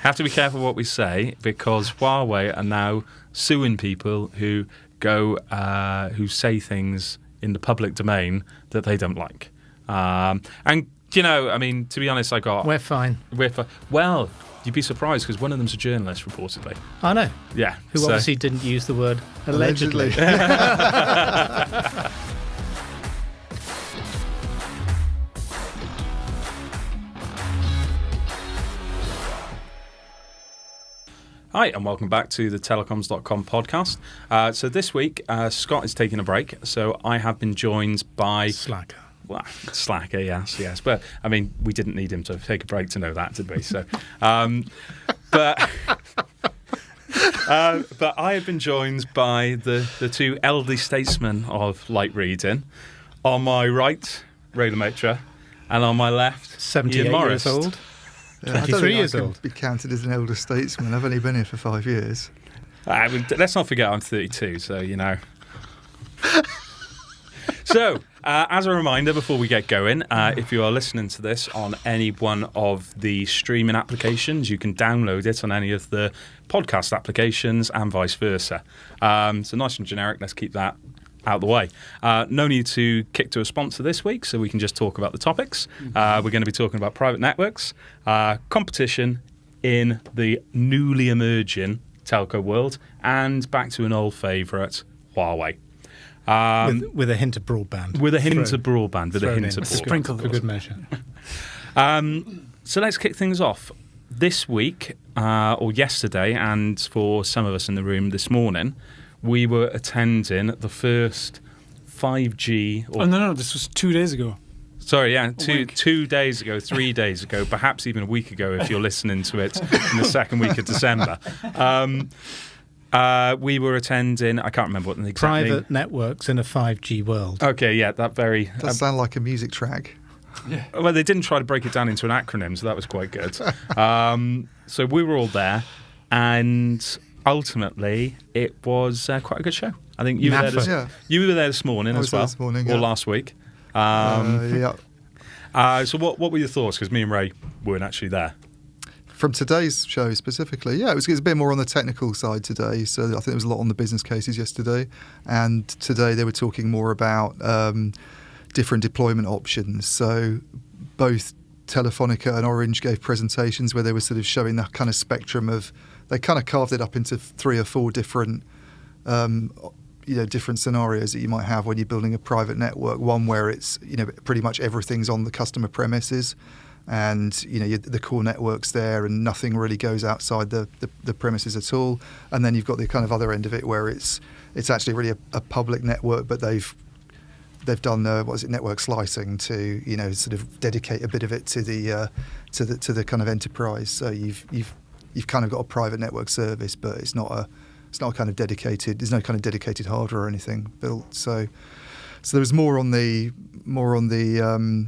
Have to be careful what we say, because Huawei are now suing people who who say things in the public domain that they don't like. And, I mean, to be honest, We're fine. Well, you'd be surprised, because one of them's a journalist, reportedly. I know. Yeah. Who obviously didn't use the word allegedly. Hi, and welcome back to the Telecoms.com podcast. So this week, Scott is taking a break, so I have been joined by... Slacker. Well, Slacker, yes. But, I mean, we didn't need him to take a break to know that, did we? So, but I have been joined by the two elderly statesmen of light reading. On my right, Ray and on my left, 78 Iain Morris. years old. 23 years I old. Be counted as an elder statesman. I've only been here for 5 years. Let's not forget I'm 32, so you know. So, as a reminder, before we get going, if you are listening to this on any one of the streaming applications, you can download it on any of the podcast applications and vice versa. So nice and generic. Let's keep that out of the way. No need to kick to a sponsor this week, so we can just talk about the topics. We're going to be talking about private networks, competition in the newly emerging telco world, and back to an old favourite, Huawei. With a hint of broadband. Sprinkled for good measure. So let's kick things off. This week, or yesterday, and for some of us in the room this morning, we were attending the first 5G... no, this was 2 days ago. Sorry, yeah, 2 days ago, 3 days ago, perhaps even a week ago if you're listening to it in the second week of December. We were attending, I can't remember what the exact Private networks in a 5G world. Okay, yeah, that very... Does sound like a music track. Yeah. Well, they didn't try to break it down into an acronym, so that was quite good. So we were all there, and ultimately it was quite a good show. I think you were there this morning as well, this morning, or last week. Yeah. So what were your thoughts? Because me and Ray weren't actually there. From today's show specifically, yeah, it was a bit more on the technical side today. So I think there was a lot on the business cases yesterday, and today they were talking more about different deployment options. So both Telefonica and Orange gave presentations where they were sort of showing that kind of spectrum of... They kind of carved it up into 3 or 4 different different scenarios that you might have when you're building a private network. One where it's, pretty much everything's on the customer premises, and the core network's there and nothing really goes outside the premises at all. And then you've got the kind of other end of it where it's actually really a public network, but they've done network slicing to sort of dedicate a bit of it to the kind of enterprise. So you've kind of got a private network service, but it's not kind of dedicated. There's no kind of dedicated hardware or anything built. So there was more on the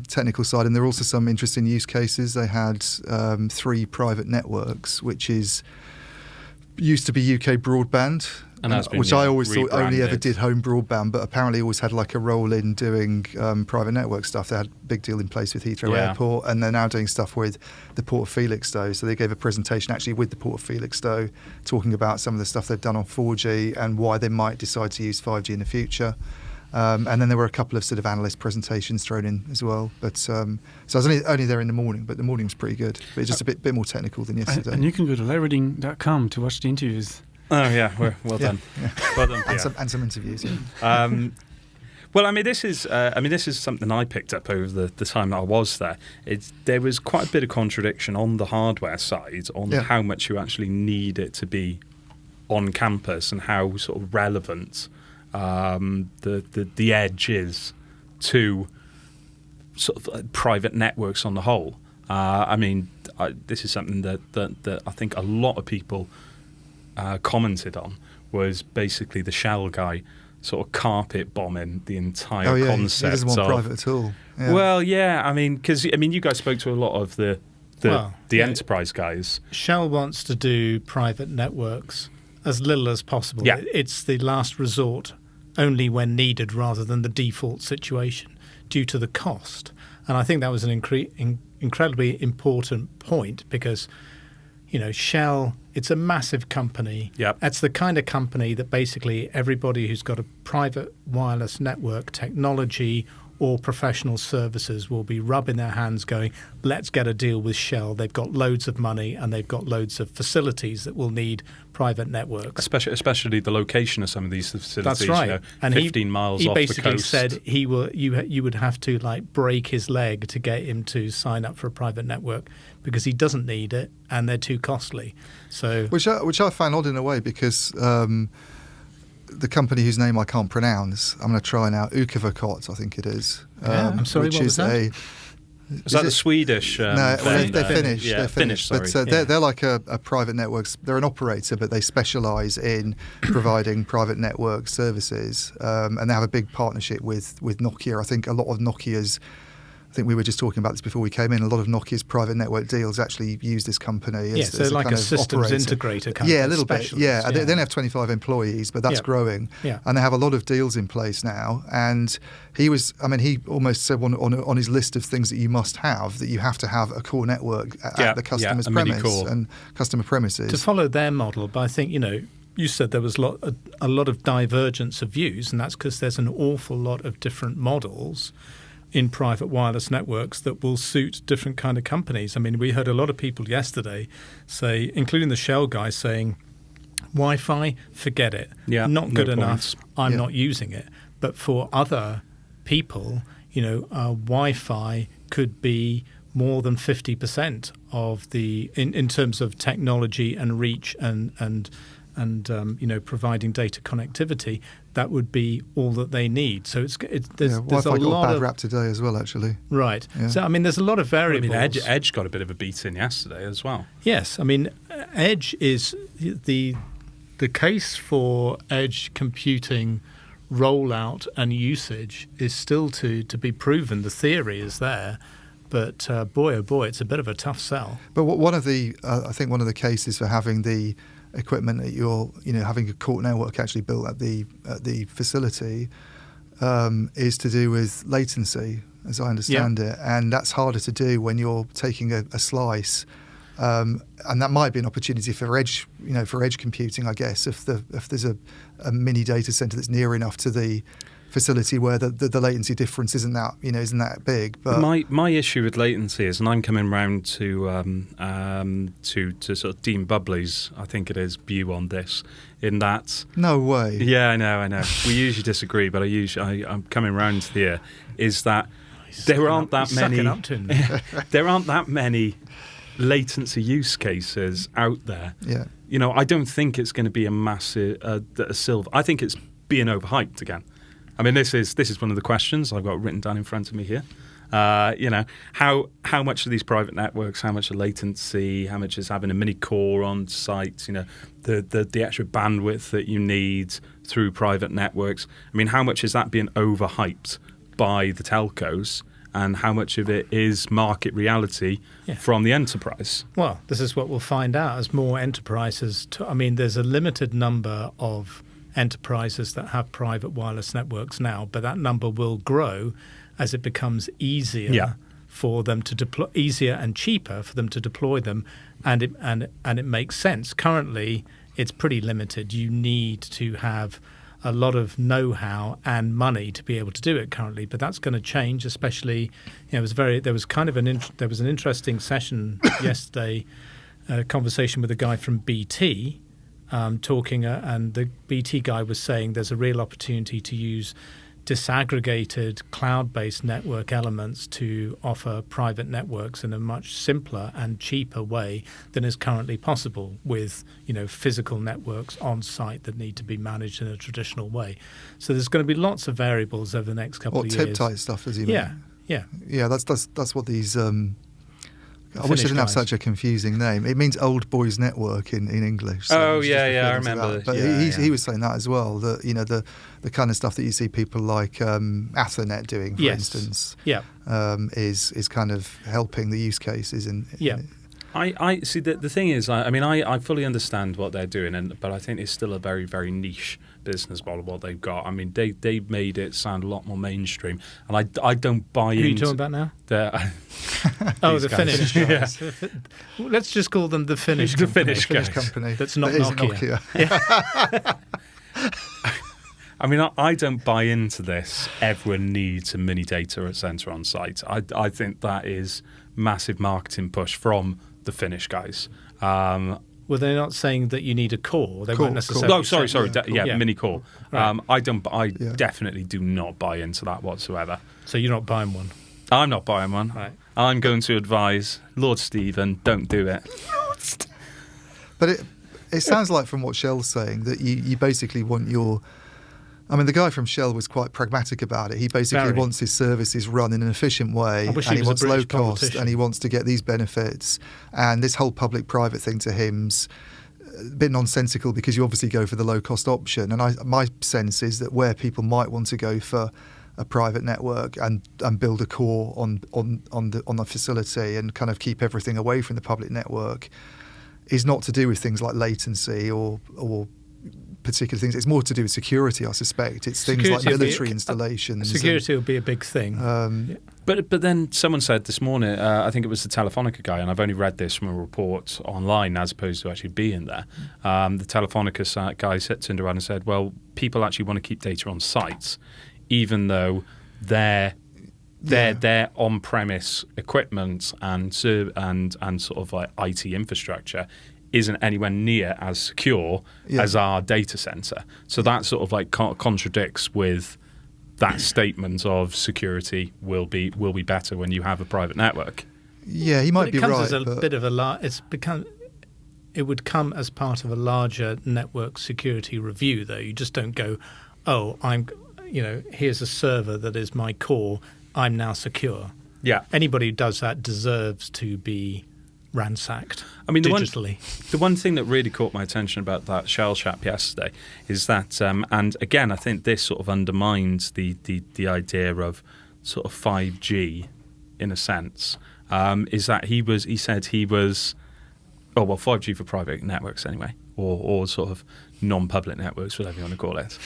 technical side, and there were also some interesting use cases. They had 3 private networks, which used to be UK broadband, which I always thought only ever did home broadband, but apparently always had like a role in doing private network stuff. They had a big deal in place with Heathrow Airport, and they're now doing stuff with the Port of Felixstowe. So they gave a presentation actually with the Port of Felixstowe, talking about some of the stuff they've done on 4G and why they might decide to use 5G in the future. And then there were a couple of sort of analyst presentations thrown in as well. But so I was only there in the morning, but the morning was pretty good. But it's just a bit more technical than yesterday. And you can go to lightreading.com to watch the interviews. Oh yeah, well done. Yeah. Well done. And some interviews. Yeah. Well, I mean, this is something I picked up over the time that I was there. There was quite a bit of contradiction on the hardware side on how much you actually need it to be on campus and how sort of relevant the edge is to sort of private networks on the whole. This is something that I think a lot of people commented on, was basically the Shell guy sort of carpet bombing the entire concept. He doesn't want private at all. Yeah. Well, yeah, because you guys spoke to a lot of the enterprise guys. Shell wants to do private networks as little as possible. Yeah. It's the last resort, only when needed rather than the default situation, due to the cost. And I think that was an incredibly important point, because Shell, it's a massive company. Yep. It's the kind of company that basically everybody who's got a private wireless network technology or professional services will be rubbing their hands going, let's get a deal with Shell. They've got loads of money and they've got loads of facilities that will need private networks. Especially the location of some of these facilities. That's right. And 15 miles off the coast. He basically said you would have to break his leg to get him to sign up for a private network because he doesn't need it and they're too costly. So which I found odd in a way because the company whose name I can't pronounce, I'm going to try now, Ukivakot, I think it is. I'm sorry, which what was that? Is that the Swedish? No, they're Finnish. Yeah, they're Finnish. sorry. But they're like a private networks. They're an operator, but they specialise in providing private network services. And they have a big partnership with Nokia. I think a lot of Nokia's. I think we were just talking about this before we came in. A lot of Nokia's private network deals actually use this company as, so as like kind a of systems operator. integrator kind Yeah, of a little bit. specialist. Yeah, they only have 25 employees, but that's growing. Yeah. And they have a lot of deals in place now. And he almost said on his list of things that you must have, that you have to have a core network at the customer's premise and customer premises. To follow their model, but I think, you said there was a lot of divergence of views, and that's because there's an awful lot of different models in private wireless networks that will suit different kind of companies. I mean, we heard a lot of people yesterday say, including the Shell guy, saying, Wi-Fi, forget it. Yeah, not good enough. Points. I'm not using it. But for other people, Wi-Fi could be more than 50% of the in terms of technology and reach and providing data connectivity. That would be all that they need. So there's Wi-Fi a got a lot bad of rap today as well, actually. Right. Yeah. So there's a lot of variables. Edge got a bit of a beating yesterday as well. Yes, Edge is the case for edge computing rollout and usage is still to be proven. The theory is there. But boy, oh boy, it's a bit of a tough sell. But one of the cases for having the equipment that you're, having a core network actually built at the facility is to do with latency, as I understand it, and that's harder to do when you're taking a slice. And that might be an opportunity for edge, for edge computing, I guess, if there's a mini data center that's near enough to the facility where the latency difference isn't that big. But my issue with latency is, and I'm coming round to sort of Dean Bubley's, I think it is, view on this, in that. No way. Yeah, I know. We usually disagree, but I'm coming round here. Is that there aren't that many latency use cases out there. Yeah. I don't think it's going to be a massive a silver. I think it's being overhyped again. I mean, this is one of the questions I've got written down in front of me here. How much of these private networks, how much of latency, how much is having a mini core on site, the extra bandwidth that you need through private networks. I mean, how much is that being overhyped by the telcos, and how much of it is market reality from the enterprise? Well, this is what we'll find out as more enterprises. There's a limited number of enterprises that have private wireless networks now, but that number will grow as it becomes easier for them to deploy, easier and cheaper for them to deploy them, and it makes sense. Currently, it's pretty limited. You need to have a lot of know-how and money to be able to do it currently, but that's going to change. Especially, there was an interesting session yesterday, a conversation with a guy from BT. Talking, and the BT guy was saying there's a real opportunity to use disaggregated cloud-based network elements to offer private networks in a much simpler and cheaper way than is currently possible with physical networks on site that need to be managed in a traditional way. So there's going to be lots of variables over the next couple of years. tip-tight stuff, as you mean? Yeah. That's what these. I wish I didn't have such a confusing name. It means old boys network in English. So I remember. But he was saying that as well. That the kind of stuff that you see people like Ethernet doing, for instance, is kind of helping the use cases. I see. The thing is, I fully understand what they're doing, but I think it's still a very, very niche business model what they've got. I mean, they made it sound a lot more mainstream, and I don't buy Who are you into talking about now? the The guys. Finnish guys. Let's just call them the Finnish The company. Finnish Finnish guys. company. That's not That isn't Nokia. I mean, I don't buy into this. Everyone needs a mini data center on site. I think that is massive marketing push from the Finnish guys. Well, they're not saying that you need a core. They Core, won't necessarily. No, sorry, Yeah, cool. Yeah. mini core. Right. I Yeah. definitely do not buy into that whatsoever. So you're not buying one. I'm not buying one. Right. I'm going to advise Lord Stephen, don't do it. But it sounds like from what Shell's saying that you basically want your... I mean, the guy from Shell was quite pragmatic about it. He basically Very. wants his services run in an efficient way, I wish and he he was a wants low British cost, politician. and he wants to get these benefits. And this whole public-private thing to him's a bit nonsensical because you obviously go for the low-cost option. And my sense is that where people might want to go for a private network and build a core on the facility and kind of keep everything away from the public network is not to do with things like latency or particular things. It's more to do with security, I suspect. It's things like Security will be- military installations. Security will be a big thing. But then someone said this morning, I think it was the Telefonica guy, and I've only read this from a report online as opposed to actually being there. The Telefonica guy turned around and said, well, people actually want to keep data on sites, even though their on-premise equipment and sort of like IT infrastructure isn't anywhere near as secure as our data center. So that sort of like contradicts with that statement of security will be better when you have a private network. Yeah, he might But be it comes right. as a but bit of it would come as part of a larger network security review, though. You just don't go, here's a server that is my core, I'm now secure. Yeah. Anybody who does that deserves to be ransacked. I mean, digitally. The one thing that really caught my attention about that Shell chap yesterday is that, and again, I think this sort of undermines the idea of sort of 5G in a sense, is that he said he was, 5G for private networks anyway, or sort of non-public networks, whatever you want to call it.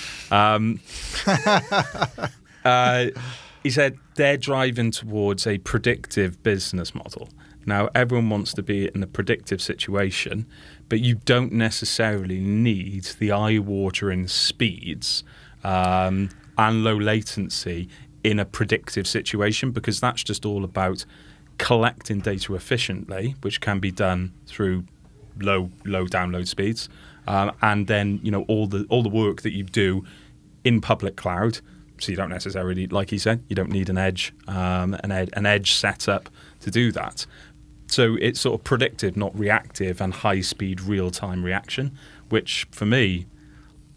He said they're driving towards a predictive business model. Now, everyone wants to be in a predictive situation, but you don't necessarily need the eye-watering speeds and low latency in a predictive situation, because that's just all about collecting data efficiently, which can be done through low download speeds, and then all the work that you do in public cloud. So you don't necessarily, like he said, you don't need an edge setup to do that. So it's sort of predictive, not reactive, and high-speed real-time reaction, which for me,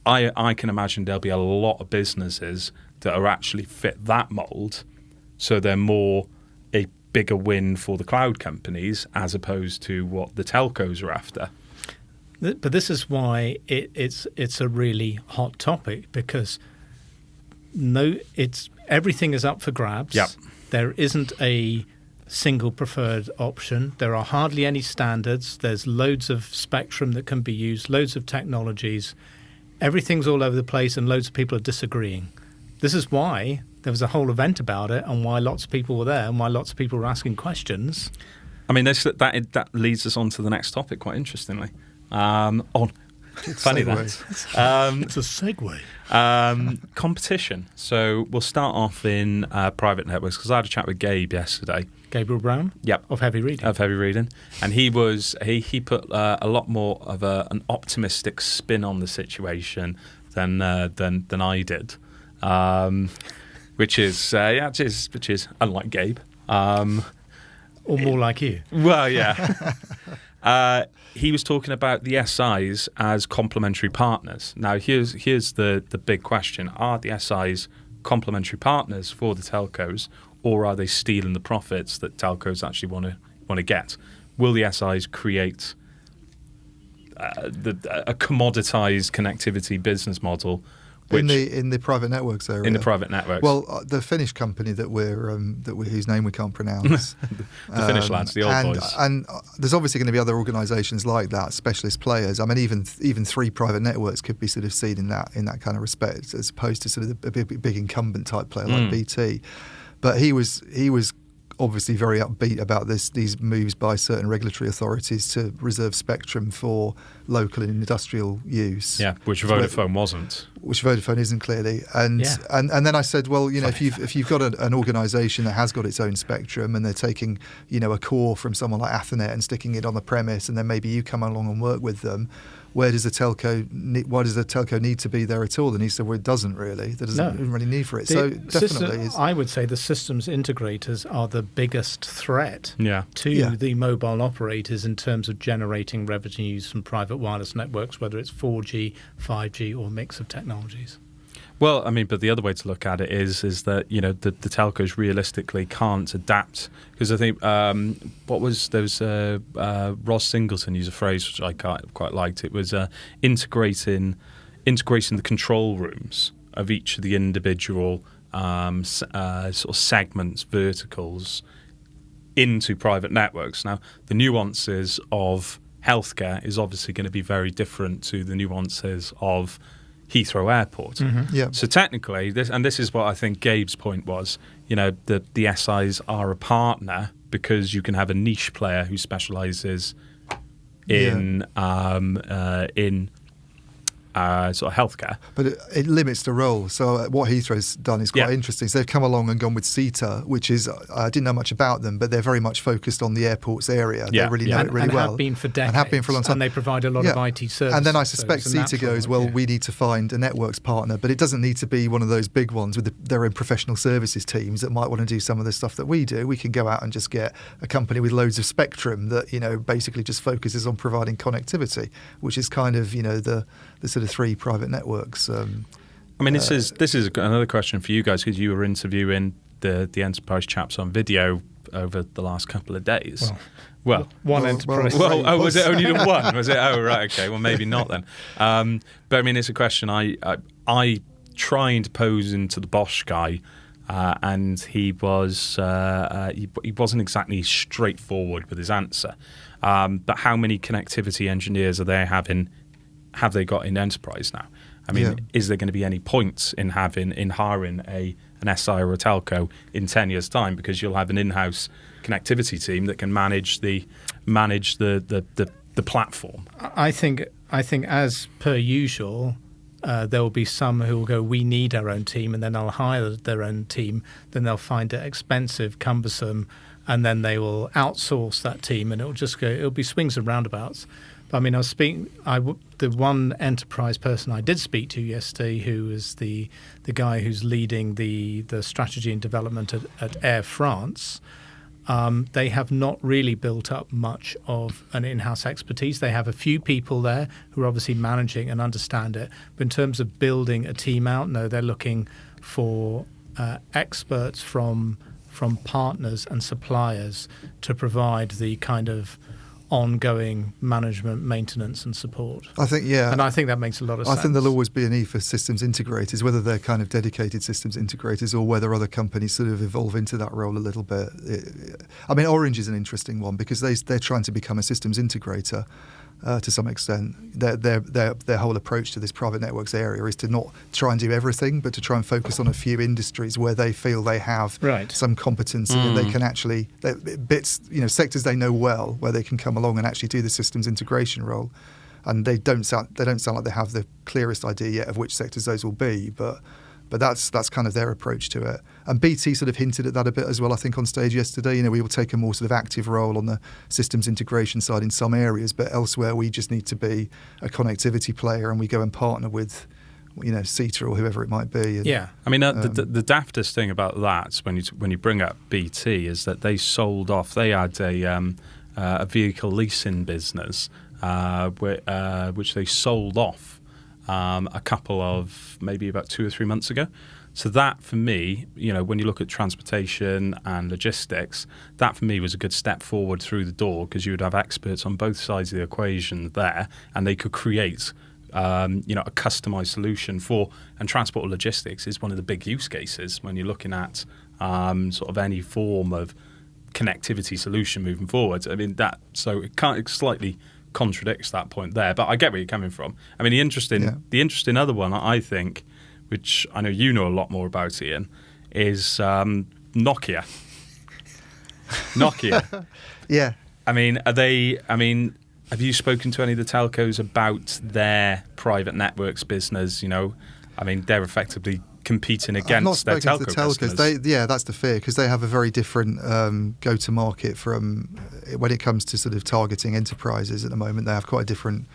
I can imagine there'll be a lot of businesses that are actually fit that mold. So they're more a bigger win for the cloud companies as opposed to what the telcos are after. But this is why it's a really hot topic, because everything is up for grabs. Yep. There isn't a single preferred option. There are hardly any standards. There's loads of spectrum that can be used, loads of technologies. Everything's all over the place, and loads of people are disagreeing. This is why there was a whole event about it, and why lots of people were there, and why lots of people were asking questions. I mean, that leads us on to the next topic quite interestingly. Funny that. It's a segue. Competition. So we'll start off in private networks, because I had a chat with Gabe yesterday. Gabriel Brown? Yep. Of Heavy Reading. Of Heavy Reading. And he put a lot more of an optimistic spin on the situation than I did, which is unlike Gabe. Or more like you. Well, yeah. He was talking about the SIs as complementary partners. Now, here's the big question. Are the SIs complementary partners for the telcos, or are they stealing the profits that telcos actually want to get? Will the SIs create a commoditized connectivity business model in the private networks area. In the private networks. Well, the Finnish company that whose name we can't pronounce. The Finnish lads, the old boys. And there's obviously going to be other organisations like that, specialist players. I mean, even 3 private networks could be sort of seen in that kind of respect, as opposed to sort of a big incumbent type player like BT. But he was obviously very upbeat about these moves by certain regulatory authorities to reserve spectrum for local and industrial use. Yeah, which Vodafone wasn't. Which Vodafone isn't clearly. And then I said, well, if you've got an organisation that has got its own spectrum and they're taking, a core from someone like Athernet and sticking it on the premise, and then maybe you come along and work with them, why does the telco need to be there at all? And he said, well, it doesn't really. There doesn't really need for it. So definitely, I would say the systems integrators are the biggest threat to the mobile operators in terms of generating revenues from private wireless networks, whether it's 4G, 5G, or a mix of technologies. Well, I mean, but the other way to look at it is that the telcos realistically can't adapt, because I think Ross Singleton used a phrase which I quite liked. It was integrating the control rooms of each of the individual sort of segments, verticals into private networks. Now, the nuances of healthcare is obviously going to be very different to the nuances of Heathrow Airport. Mm-hmm. Yeah. So technically, this is what I think Gabe's point was, the SIs are a partner because you can have a niche player who specialises in sort of healthcare. But it limits the role. So what Heathrow's done is quite interesting. So they've come along and gone with CETA, which is, I didn't know much about them, but they're very much focused on the airports area. They really know it really well. And have been for decades. And have been for a long time. And they provide a lot of IT services. And then I suspect CETA goes, we need to find a networks partner, but it doesn't need to be one of those big ones with their own professional services teams that might want to do some of the stuff that we do. We can go out and just get a company with loads of spectrum that, basically just focuses on providing connectivity, which is kind of, the sort of 3 private networks. I mean, this is another question for you guys, because you were interviewing the enterprise chaps on video over the last couple of days. Well, one enterprise. Was it only the one? Was it? Oh, right, okay. Well, maybe not then. But I mean, it's a question I tried to pose into the Bosch guy, and he wasn't exactly straightforward with his answer. But how many connectivity engineers have they got in enterprise now? I mean, is there going to be any points in hiring an SI or a telco in 10 years' time, because you'll have an in-house connectivity team that can manage the platform? I think as per usual, there will be some who will go, we need our own team, and then they'll hire their own team. Then they'll find it expensive, cumbersome, and then they will outsource that team, and it'll be swings and roundabouts. I mean, the one enterprise person I did speak to yesterday, who is the guy who's leading the strategy and development at Air France. They have not really built up much of an in-house expertise. They have a few people there who are obviously managing and understand it. But in terms of building a team out, no, they're looking for experts from partners and suppliers to provide the kind of ongoing management, maintenance and support. I think, and I think that makes a lot of sense. I think there'll always be a need for systems integrators, whether they're kind of dedicated systems integrators or whether other companies sort of evolve into that role a little bit. I mean, Orange is an interesting one because they're trying to become a systems integrator to some extent. Their whole approach to this private networks area is to not try and do everything, but to try and focus on a few industries where they feel they have some competency and they can actually sectors they know well, where they can come along and actually do the systems integration role. And they don't sound like they have the clearest idea yet of which sectors those will be, but that's kind of their approach to it. And BT sort of hinted at that a bit as well, I think, on stage yesterday. We will take a more sort of active role on the systems integration side in some areas, but elsewhere we just need to be a connectivity player and we go and partner with, CETA or whoever it might be. And, I mean, the daftest thing about that, when you bring up BT, is that they sold off. They had a vehicle leasing business, which they sold off a couple of maybe about 2 or 3 months ago. So that for me, when you look at transportation and logistics, that for me was a good step forward through the door, because you would have experts on both sides of the equation there, and they could create a customized solution for, and transport and logistics is one of the big use cases when you're looking at sort of any form of connectivity solution moving forward. I mean, it slightly contradicts that point there, but I get where you're coming from. I mean, the interesting other one, I think, which I know you know a lot more about, Ian, is Nokia. Nokia. Yeah. I mean, have you spoken to any of the telcos about their private networks business? I mean, they're effectively competing against their telco customers. That's the fear, because they have a very different go-to-market from when it comes to sort of targeting enterprises at the moment. They have quite a different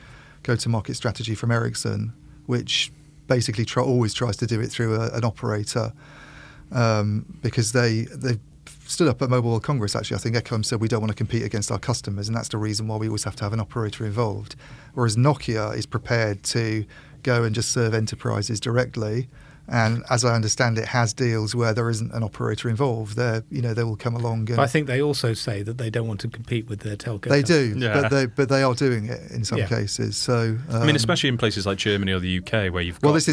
go-to-market strategy from Ericsson, which basically always tries to do it through an operator, because they've stood up at Mobile World Congress, actually. I think Ecom said we don't want to compete against our customers, and that's the reason why we always have to have an operator involved. Whereas Nokia is prepared to go and just serve enterprises directly, and as I understand it, has deals where there isn't an operator involved. They will come along. And I think they also say that they don't want to compete with their telco. They customers. do, but they are doing it in some cases. So I mean, especially in places like Germany or the UK, where you've got if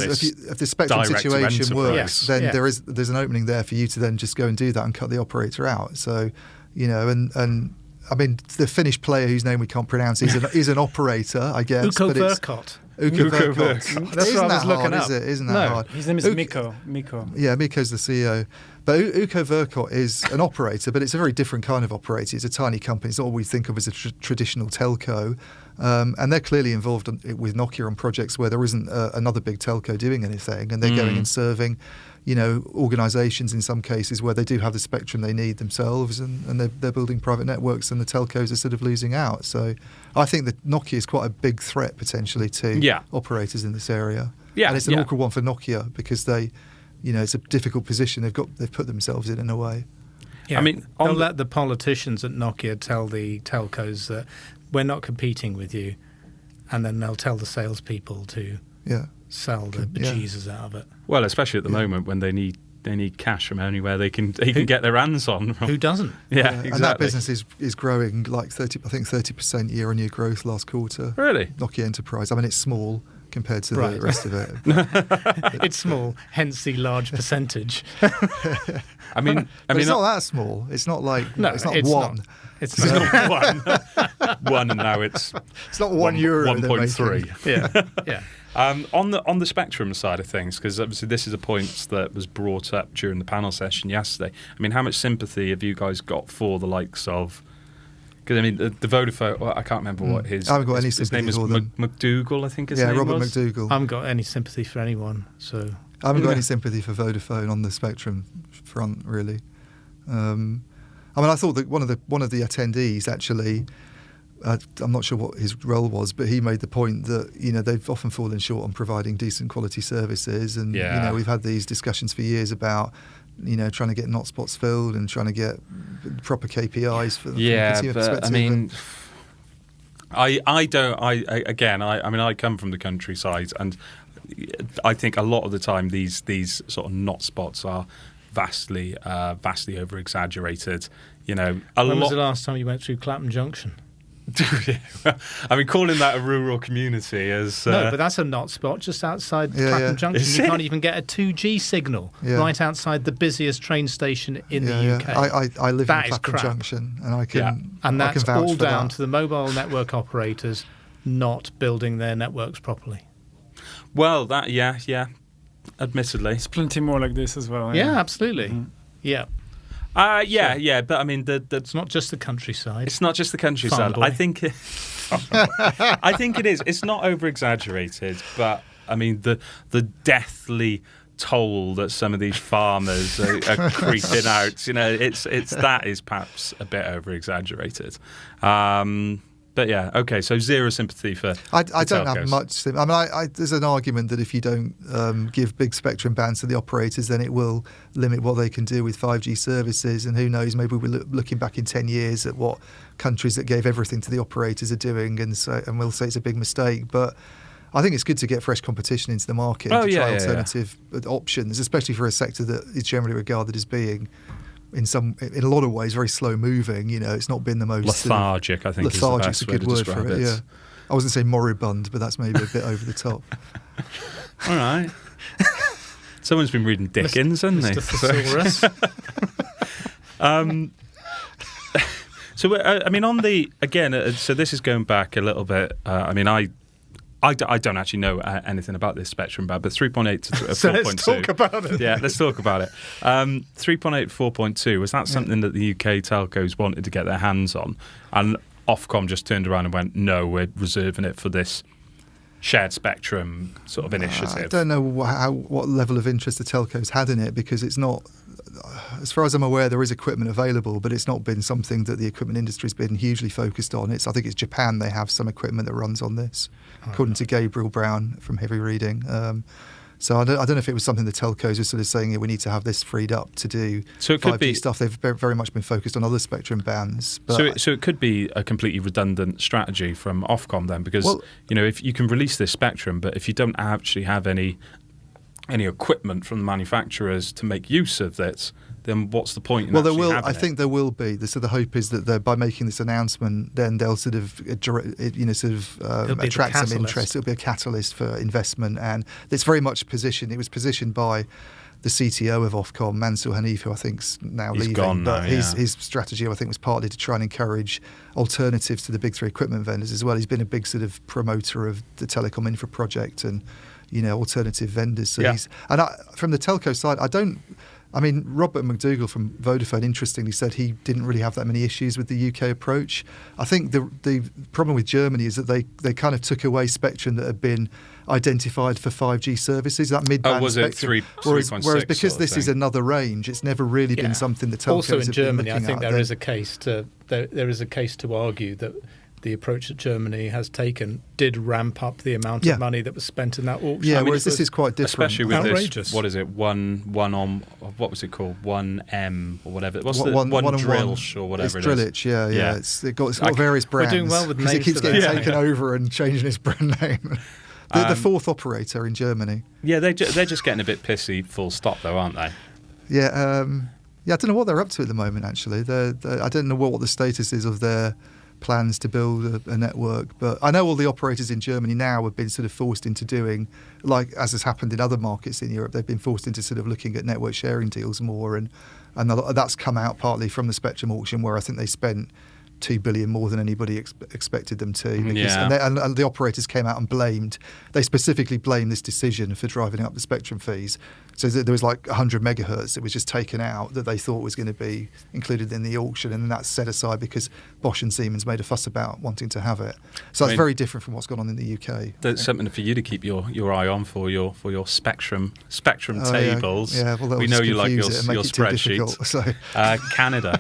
the spectrum situation works, then there's an opening there for you to then just go and do that and cut the operator out. So, and I mean, the Finnish player whose name we can't pronounce is an operator, I guess. Ukko Verkot. Ukko Verkot. That's what I was looking up. Isn't that hard? His name is Mikko. Yeah, Mikko's the CEO. But Ukko Verkot is an operator, but it's a very different kind of operator. It's a tiny company. It's not what we think of as a traditional telco. And they're clearly involved with Nokia on projects where there isn't another big telco doing anything. And they're going and serving, organisations in some cases where they do have the spectrum they need themselves, and they're building private networks, and the telcos are sort of losing out. So I think that Nokia is quite a big threat potentially to operators in this area. Yeah, and it's an awkward one for Nokia because it's a difficult position they've put themselves in a way. Yeah, I mean, they'll let the politicians at Nokia tell the telcos that we're not competing with you, and then they'll tell the salespeople to sell the bejesus out of it. Well, especially at the moment when they need cash from anywhere they can get their hands on. Who doesn't? Yeah, exactly. And that business is growing like 30% year-on-year growth last quarter. Really? Nokia Enterprise. I mean, it's small compared to the rest of it. It's small, hence the large percentage. I mean, it's not that small. It's not like it's not one. Not. It's not one. One, and now it's not €1. 1.3. Yeah. On the spectrum side of things, because obviously this is a point that was brought up during the panel session yesterday. I mean, how much sympathy have you guys got for the likes of? Because I mean, the Vodafone. Well, I can't remember what his. I haven't got any sympathy for them. His name was McDougall, I think his name Robert was. McDougall. I haven't got any sympathy for anyone. So I haven't got any sympathy for Vodafone on the spectrum front, really. I mean, I thought that one of the attendees actually. I'm not sure what his role was, but he made the point that they've often fallen short on providing decent quality services, and we've had these discussions for years about trying to get not spots filled and trying to get proper KPIs from a consumer perspective. I mean, I come from the countryside, and I think a lot of the time these sort of not spots are vastly over exaggerated. When was the last time you went through Clapham Junction? I mean, calling that a rural community as no, but that's a not spot just outside Clapham Junction. You can't even get a 2G signal right outside the busiest train station in the UK. I live in Clapham Junction, and I can and that's I can vouch all for down that. to the mobile network operators not building their networks properly. Well, admittedly, there's plenty more like this as well. Yeah, absolutely. Mm-hmm. Yeah. But I mean, it's not just the countryside. It's not just the countryside. I think it is. It's not over exaggerated, but I mean the deathly toll that some of these farmers are creeping out. That is perhaps a bit over exaggerated. But yeah, okay. So zero sympathy for. I don't have much. I mean, there's an argument that if you don't give big spectrum bands to the operators, then it will limit what they can do with 5G services. And who knows? Maybe we're looking back in 10 years at what countries that gave everything to the operators are doing, and we'll say it's a big mistake. But I think it's good to get fresh competition into the market to try alternative options, especially for a sector that is generally regarded as being. In a lot of ways, very slow moving. It's not been the most lethargic. I think lethargic is a good word for it. Yeah. I wasn't saying moribund, but that's maybe a bit over the top. All right. Someone's been reading Dickens, hasn't they? Thesaurus. So, I mean, on the again, so this is going back a little bit. I mean, I don't actually know anything about this spectrum band, but 3.8 to 4.2. So let's talk about it. Yeah, let's talk about it. 3.8, 4.2, was that something that the UK telcos wanted to get their hands on? And Ofcom just turned around and went, no, we're reserving it for this shared spectrum sort of initiative. I don't know what level of interest the telcos had in it, because it's not, as far as I'm aware, there is equipment available, but it's not been something that the equipment industry's been hugely focused on. I think it's Japan, they have some equipment that runs on this, according to Gabriel Brown from Heavy Reading. So I don't know if it was something the telcos were sort of saying, we need to have this freed up to do so it could 5G be stuff. They've very much been focused on other spectrum bands. But so it could be a completely redundant strategy from Ofcom then, because if you can release this spectrum, but if you don't actually have any equipment from the manufacturers to make use of it, then what's the point in well, there actually will. having I think there will be. So the hope is that by making this announcement, then they'll sort of, attract some interest. It'll be a catalyst for investment, and it's very much positioned. It was positioned by the CTO of Ofcom, Mansour Hanif, who I think's now He's leaving. gone but now, his strategy, I think, was partly to try and encourage alternatives to the big three equipment vendors as well. He's been a big sort of promoter of the Telecom Infra project and alternative vendors. So from the telco side, Robert McDougall from Vodafone interestingly said he didn't really have that many issues with the UK approach. I think the problem with Germany is that they kind of took away spectrum that had been identified for 5G services, that mid-band spectrum. Whereas because this is another range, it's never really been something that telcos also in have Germany, been I looking think at. there is a case to argue that the approach that Germany has taken did ramp up the amount of money that was spent in that auction. Yeah, whereas this is quite different. Especially with outrageous. this, what is it, one on, what was it called, 1M or whatever. What's the one Drilch or whatever it's it is? Drillich, yeah. It's got various brands. We're doing well with because names it keeps today. getting taken over and changing its brand name. The fourth operator in Germany. Yeah, they're just getting a bit pissy, full stop, though, aren't they? Yeah, I don't know what they're up to at the moment, actually. I don't know what the status is of their plans to build a network, but I know all the operators in Germany now have been sort of forced into doing, like as has happened in other markets in Europe, they've been forced into sort of looking at network sharing deals more, and that's come out partly from the Spectrum auction, where I think they spent 2 billion more than anybody expected them to. Because, and the operators came out and they specifically blamed this decision for driving up the spectrum fees. So there was like 100 megahertz that was just taken out that they thought was going to be included in the auction, and then that's set aside because Bosch and Siemens made a fuss about wanting to have it. So that's very different from what's gone on in the UK. That's something for you to keep your eye on for your spectrum tables. Yeah, well, we know you like your spreadsheets. So. Canada.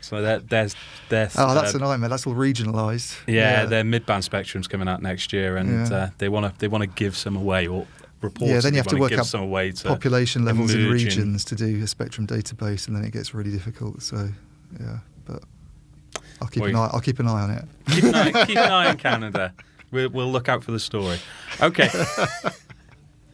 So there's that's a nightmare. That's all regionalised. Yeah, their mid-band spectrum's coming out next year, and they want to give some away, or reports. Yeah, then you have to work up some away to population levels in regions to do a spectrum database, and then it gets really difficult. So but I'll keep an eye on it. Keep an eye on Canada. We'll look out for the story. Okay.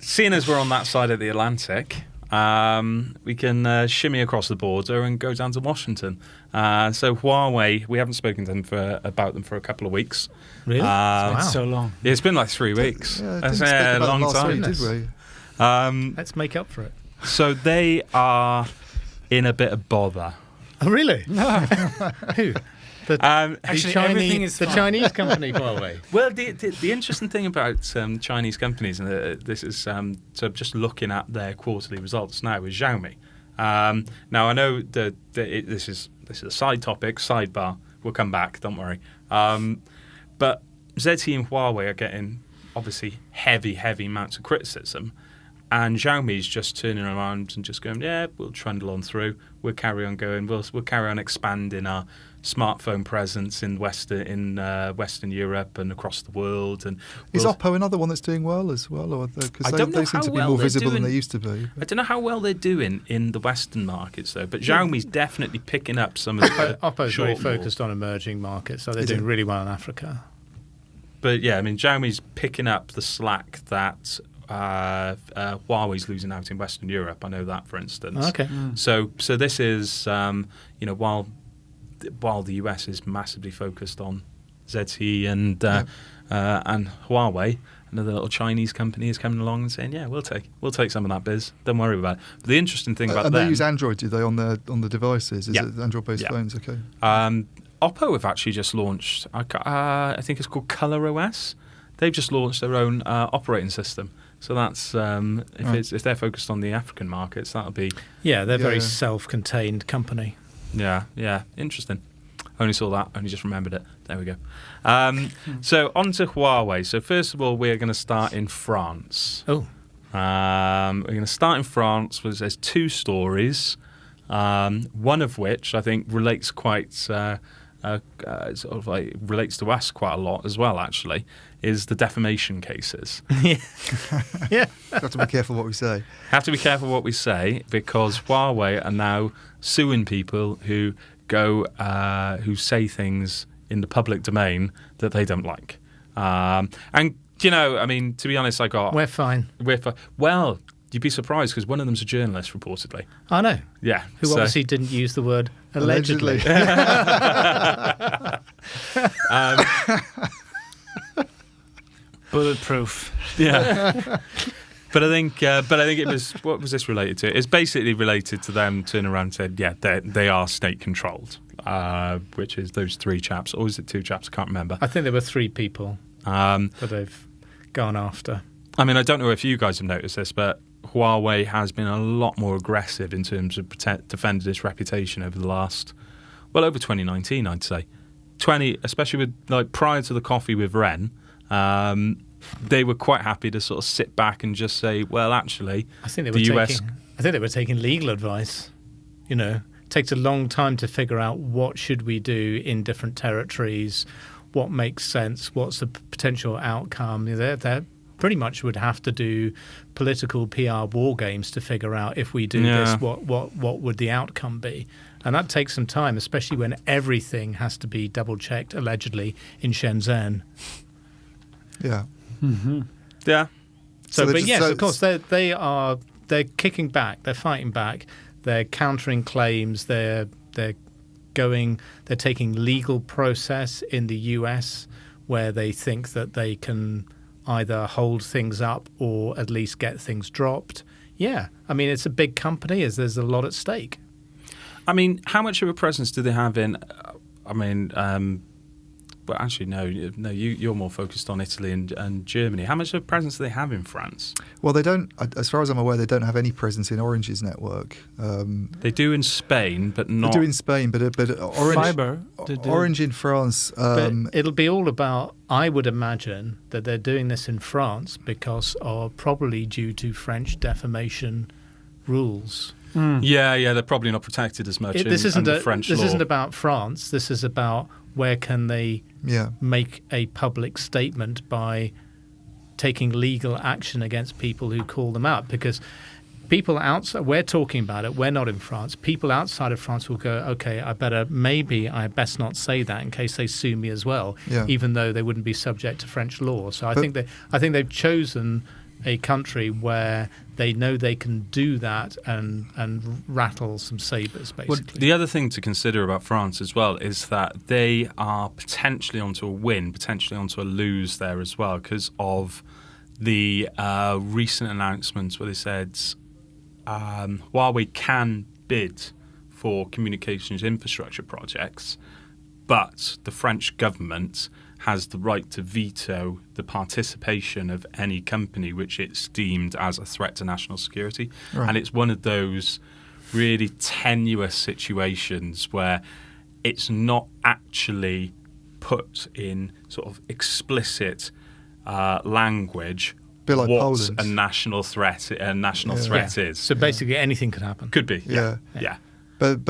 Seeing as we're on that side of the Atlantic, we can shimmy across the border and go down to Washington. So Huawei, we haven't spoken to them about them for a couple of weeks. Really? Wow. It's so long. Yeah, it's been like 3 weeks. That's a long time. Did we? Let's make up for it. So they are in a bit of bother. Oh, really? Who? Actually, everything is the fine. Chinese company Huawei. Well, the interesting thing about Chinese companies, and this is so just looking at their quarterly results now, is Xiaomi. Now I know that this is a side topic, sidebar. We'll come back. Don't worry. But ZTE and Huawei are getting obviously heavy amounts of criticism, and Xiaomi's just turning around and just going, yeah, we'll trundle on through. We'll carry on going. We'll carry on expanding our smartphone presence in Western Europe and across the world. And is Oppo another one that's doing well as well, or because they seem to be more visible than they used to be? I don't know how well they're doing in the Western markets though, but Xiaomi's definitely picking up some of the Oppo's very focused on emerging markets, so they're doing really well in Africa. But yeah, I mean, Xiaomi's picking up the slack that Huawei's losing out in Western Europe. I know that, for instance. Okay. So this is while the US is massively focused on ZTE and Huawei. Another little Chinese company is coming along and saying, "Yeah, we'll take some of that biz. Don't worry about it." But the interesting thing about them, they use Android, do they, on the devices? Is Yeah. it Android-based Yeah. phones? Okay. Oppo have actually just launched. I think it's called Color OS. They've just launched their own operating system. So that's if they're focused on the African markets, that'll be they're a very self-contained company. yeah, interesting. Only saw that, only just remembered it. There we go. So on to Huawei. So first of all, we're going to start in France. Oh. We're going to start in France. There's two stories, one of which I think relates quite relates to us quite a lot as well, actually, is the defamation cases. Yeah. Have to be careful what we say. Have to be careful what we say, because Huawei are now suing people who say things in the public domain that they don't like. And, to be honest, We're fine. Well, you'd be surprised, because one of them's a journalist, reportedly. I know. Yeah. Who obviously didn't use the word allegedly. Bulletproof. Yeah. But I think it was, what was this related to? It's basically related to them turning around and said, yeah, they are state controlled, which is those three chaps, or is it two chaps? I can't remember. I think there were three people that they've gone after. I mean, I don't know if you guys have noticed this, but Huawei has been a lot more aggressive in terms of defending its reputation over the last, over 2019, I'd say. Especially with prior to the coffee with Ren, they were quite happy to sort of sit back and just say, well, actually, I think they were taking legal advice. It takes a long time to figure out what should we do in different territories, what makes sense, what's the potential outcome. They pretty much would have to do political PR war games to figure out, if we do this, what would the outcome be. And that takes some time, especially when everything has to be double-checked, allegedly, in Shenzhen. Yeah. Mm-hmm. Yeah. Of course, they're kicking back, they're fighting back, they're countering claims, they're taking legal process in the US, where they think that they can either hold things up or at least get things dropped. Yeah, I mean, it's a big company, there's a lot at stake. I mean, how much of a presence do they have in? Well, actually, no. You're more focused on Italy and Germany. How much of a presence do they have in France? Well, they don't. As far as I'm aware, they don't have any presence in Orange's network. They do in Spain, but not. They do in Spain, but Orange. Fiber. Orange in France. But it'll be all about. I would imagine that they're doing this in France because of probably due to French defamation rules. Mm. Yeah, they're probably not protected as much under French law. This isn't about France. This is about where can they make a public statement by taking legal action against people who call them out. Because people outside, we're talking about it, we're not in France. People outside of France will go, okay, I best not say that in case they sue me as well, even though they wouldn't be subject to French law. So I think they've chosen a country where they know they can do that and rattle some sabres, basically. Well, the other thing to consider about France as well is that they are potentially onto a win, potentially onto a lose there as well, because of the recent announcements where they said Huawei can bid for communications infrastructure projects, but the French government has the right to veto the participation of any company which it's deemed as a threat to national security. Right. And it's one of those really tenuous situations where it's not actually put in sort of explicit language what Poland. A national threat is. So basically anything could happen. Could be, yeah. But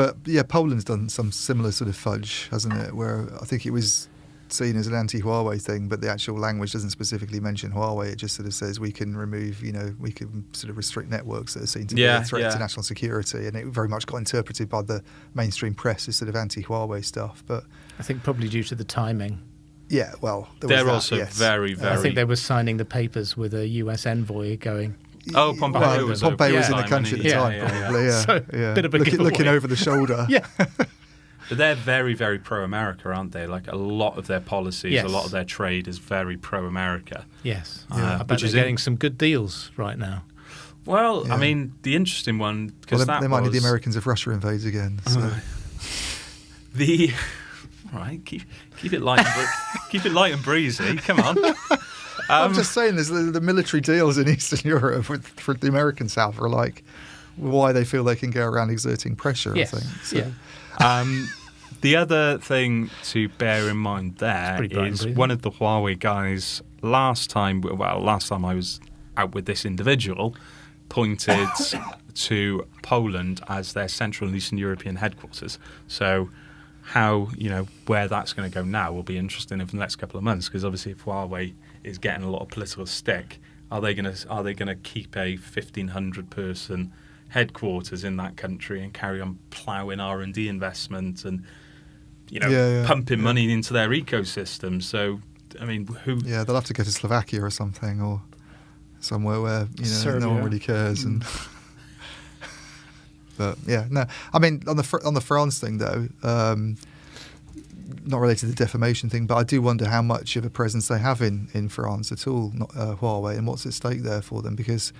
Poland's done some similar sort of fudge, hasn't it, where I think it was seen as an anti-Huawei thing, but the actual language doesn't specifically mention Huawei. It just sort of says we can remove, we can sort of restrict networks that are seen to be a threat to national security, and it very much got interpreted by the mainstream press as sort of anti-Huawei stuff. But I think probably due to the timing. Yeah, well, they're also very, very. I think they were signing the papers with a US envoy going. Oh, Pompeo was in the country at the time, probably. So, bit of a looking over the shoulder. But they're very, very pro-America, aren't they? Like a lot of their policies, Yes. a lot of their trade is very pro-America. Yes. Yeah. I bet they're getting some good deals right now. Well, Yeah. I mean, the interesting one, because Well, they might need the Americans if Russia invades again. So. All right, keep it light keep it light and breezy. Come on. I'm just saying, there's the military deals in Eastern Europe for the American South are like why they feel they can go around exerting pressure, Yes. I think. So. Yeah. The other thing to bear in mind there It's pretty is bright and one of the Huawei guys last time I was out with this individual pointed to Poland as their Central and Eastern European headquarters. So how, where that's going to go now will be interesting over the next couple of months, because obviously if Huawei is getting a lot of political stick, are they going to keep a 1,500 person headquarters in that country and carry on ploughing R&D investment and pumping money into their ecosystem? So I mean, who? Yeah, they'll have to go to Slovakia or something, or somewhere where Serbia. no one really cares. And but yeah, no. I mean, on the France thing though, not related to the defamation thing, but I do wonder how much of a presence they have in France at all, Huawei, and what's at stake there for them, because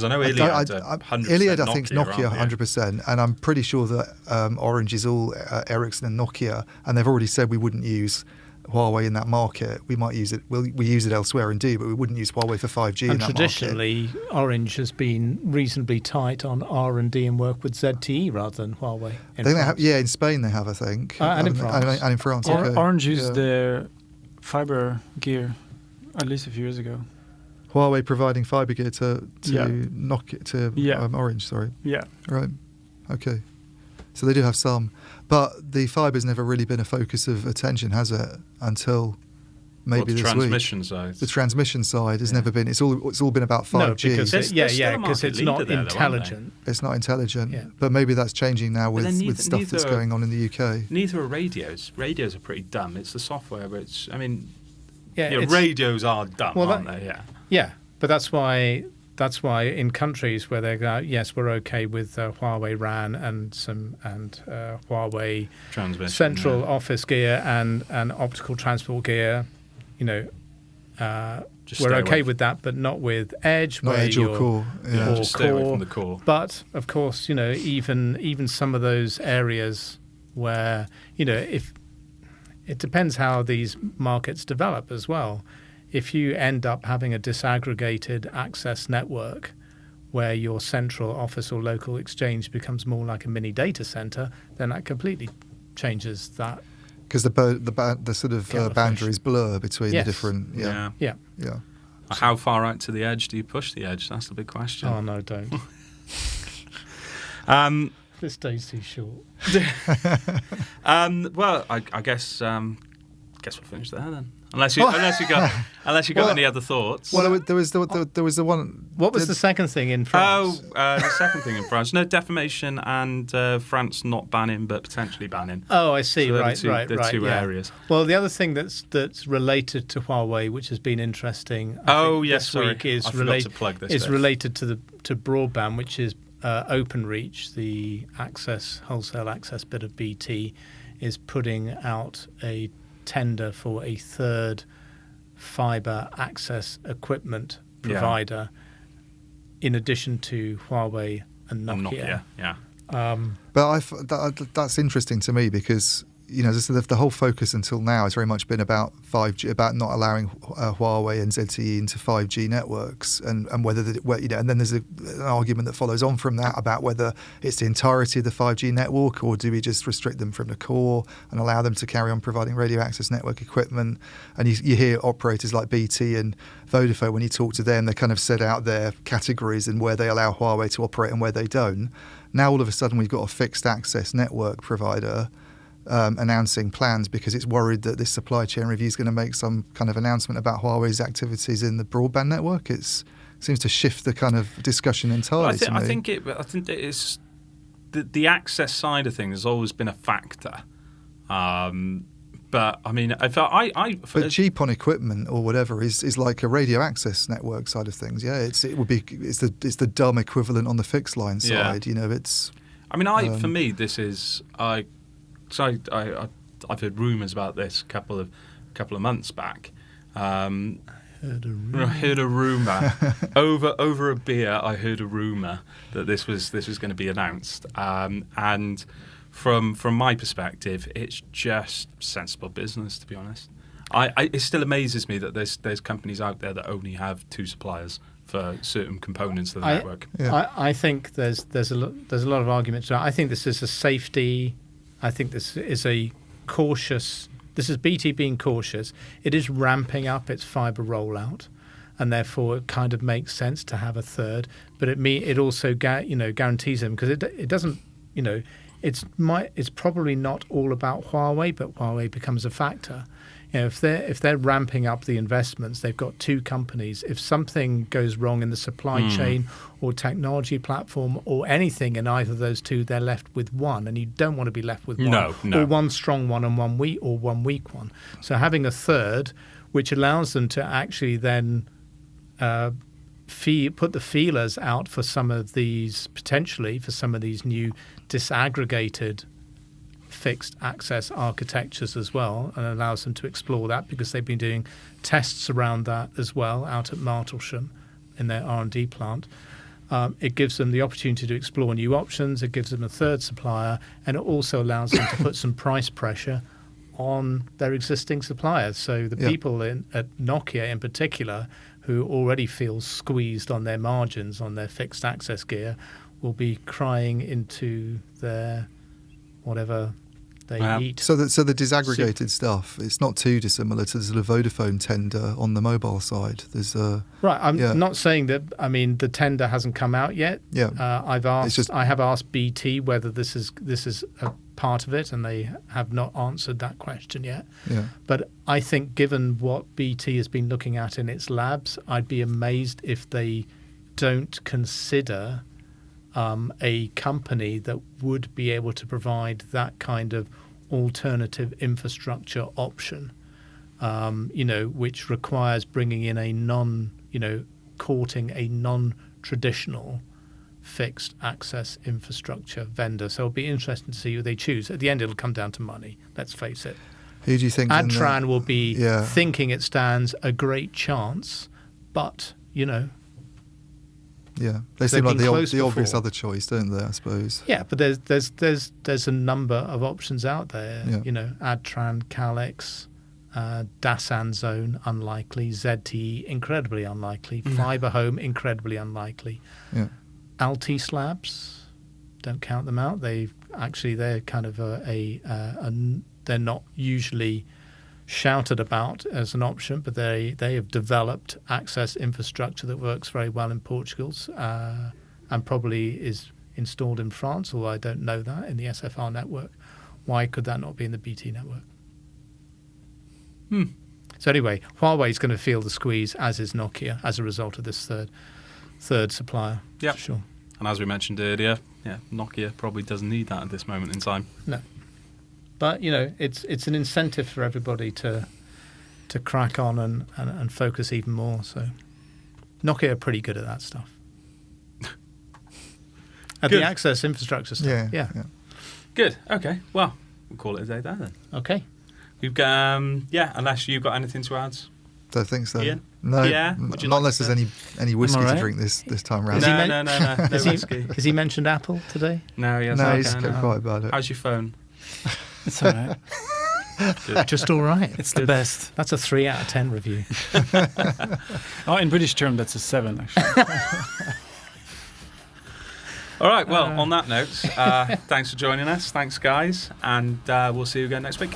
I know Iliad, 100% Iliad, I think Nokia, aren't 100%, and I'm pretty sure that Orange is all Ericsson and Nokia, and they've already said we wouldn't use Huawei in that market. We might use it. We use it elsewhere indeed, but we wouldn't use Huawei for 5G in that market. And traditionally, Orange has been reasonably tight on R&D and work with ZTE rather than Huawei. In Spain they have, I think, and in France. and in France. Orange used their fiber gear at least a few years ago. Huawei providing fiber gear to Nokia to Orange. Sorry. Yeah. Right. Okay. So they do have some, but the fiber's never really been a focus of attention, has it? Until maybe the this transmission week. side. The transmission side has never been. It's all been about 5G. No, because because it's not intelligent. It's not intelligent. Yeah. But maybe that's changing now with stuff that's going on in the UK. Neither are radios. Radios are pretty dumb. It's the software, which it's, radios are dumb, aren't they? Yeah. Yeah, but that's why in countries where they go, yes, we're okay with Huawei RAN and Huawei transmission, central office gear and optical transport gear, we're okay with that, but not with Edge. Not Edge or Core. Yeah. Just stay away from the core. But of course, even some of those areas where if it depends how these markets develop as well. If you end up having a disaggregated access network where your central office or local exchange becomes more like a mini data center, then that completely changes that. Because the sort of boundaries blur between the different. Yeah. How far out to the edge do you push the edge? That's the big question. Oh no, don't. This day's too short. Well, I guess we'll finish there then. Unless you got any other thoughts. Well, there was the one. What was the second thing in France? The second thing in France. No, defamation and France not banning but potentially banning. Oh, I see. So Right. The two areas. Well, the other thing that's related to Huawei, which has been interesting. This week is related to broadband, which is OpenReach, the wholesale access bit of BT, is putting out a tender for a third fiber access equipment provider in addition to Huawei and Nokia. But that's interesting to me because the whole focus until now has very much been about 5G, about not allowing Huawei and ZTE into 5G networks, and whether and then there's an argument that follows on from that about whether it's the entirety of the 5G network or do we just restrict them from the core and allow them to carry on providing radio access network equipment. And you hear operators like BT and Vodafone, when you talk to them, they kind of set out their categories and where they allow Huawei to operate and where they don't. Now all of a sudden we've got a fixed access network provider announcing plans because it's worried that this supply chain review is going to make some kind of announcement about Huawei's activities in the broadband network. It seems to shift the kind of discussion entirely. I think it is the access side of things has always been a factor. But I mean, but GPON equipment or whatever is like a radio access network side of things. Yeah, it's the dumb equivalent on the fixed line side. Yeah. It's. I mean, for me, this is So I've heard rumours about this a couple of months back. I heard a rumour over a beer. I heard a rumour that this was going to be announced, and from my perspective, it's just sensible business, to be honest. It still amazes me that there's companies out there that only have 2 suppliers for certain components of the network. Yeah. I think there's a lot of arguments. I think this is a safety. I think this is a cautious. This is BT being cautious. It is ramping up its fibre rollout, and therefore it kind of makes sense to have a third. But it also guarantees them, because it doesn't, it's probably not all about Huawei, but Huawei becomes a factor. If they're ramping up the investments, they've got 2 companies. If something goes wrong in the supply chain or technology platform or anything in either of those 2, they're left with one, and you don't want to be left with one. No. Or one strong one and one weak one. So having a third, which allows them to actually then put the feelers out for some of these, potentially for some of these new disaggregated fixed access architectures as well, and allows them to explore that, because they've been doing tests around that as well out at Martlesham in their R&D plant. It gives them the opportunity to explore new options. It gives them a third supplier, and it also allows them to put some price pressure on their existing suppliers. So the people at Nokia in particular, who already feel squeezed on their margins on their fixed access gear, will be crying into their whatever they eat. So the disaggregated stuff, it's not too dissimilar to the sort of Vodafone tender on the mobile side. There's right. I'm not saying that. I mean, the tender hasn't come out yet. Yeah. I have asked BT whether this is a part of it, and they have not answered that question yet. Yeah. But I think, given what BT has been looking at in its labs, I'd be amazed if they don't consider a company that would be able to provide that kind of alternative infrastructure option, which requires bringing in courting a non-traditional fixed access infrastructure vendor. So it'll be interesting to see who they choose. At the end, it'll come down to money. Let's face it. Who do you think? Adtran will be thinking it stands a great chance, but Yeah, they seem like the obvious other choice, don't they? I suppose. Yeah, but there's a number of options out there. Yeah. Adtran, Calix, Dasan Zone, unlikely. ZTE, incredibly unlikely. Fibre Home, incredibly unlikely. Yeah. Altice Labs, don't count them out. They're kind of they're not usually shouted about as an option, but they have developed access infrastructure that works very well in Portugal, and probably is installed in France, although I don't know that, in the SFR network. Why could that not be in the BT network? So anyway, Huawei is going to feel the squeeze, as is Nokia, as a result of this third supplier. Yeah, sure. And as we mentioned earlier, Nokia probably doesn't need that at this moment in time. No. But it's an incentive for everybody to crack on and focus even more. So Nokia are pretty good at that stuff. At the access infrastructure stuff. Yeah. Good. Okay. Well, we'll call it a day there then. Okay. We've got unless you've got anything to add. Don't think so. Iain? No. Yeah. Not unless there's any whiskey to drink this time round. No. No whiskey. Has he mentioned Apple today? No, he hasn't. No, he's kept quiet about it. How's your phone? It's all right. Just all right. It's the best. That's a 3 out of 10 review. In British term, that's a 7, actually. All right. Well, on that note, thanks for joining us. Thanks, guys. And we'll see you again next week.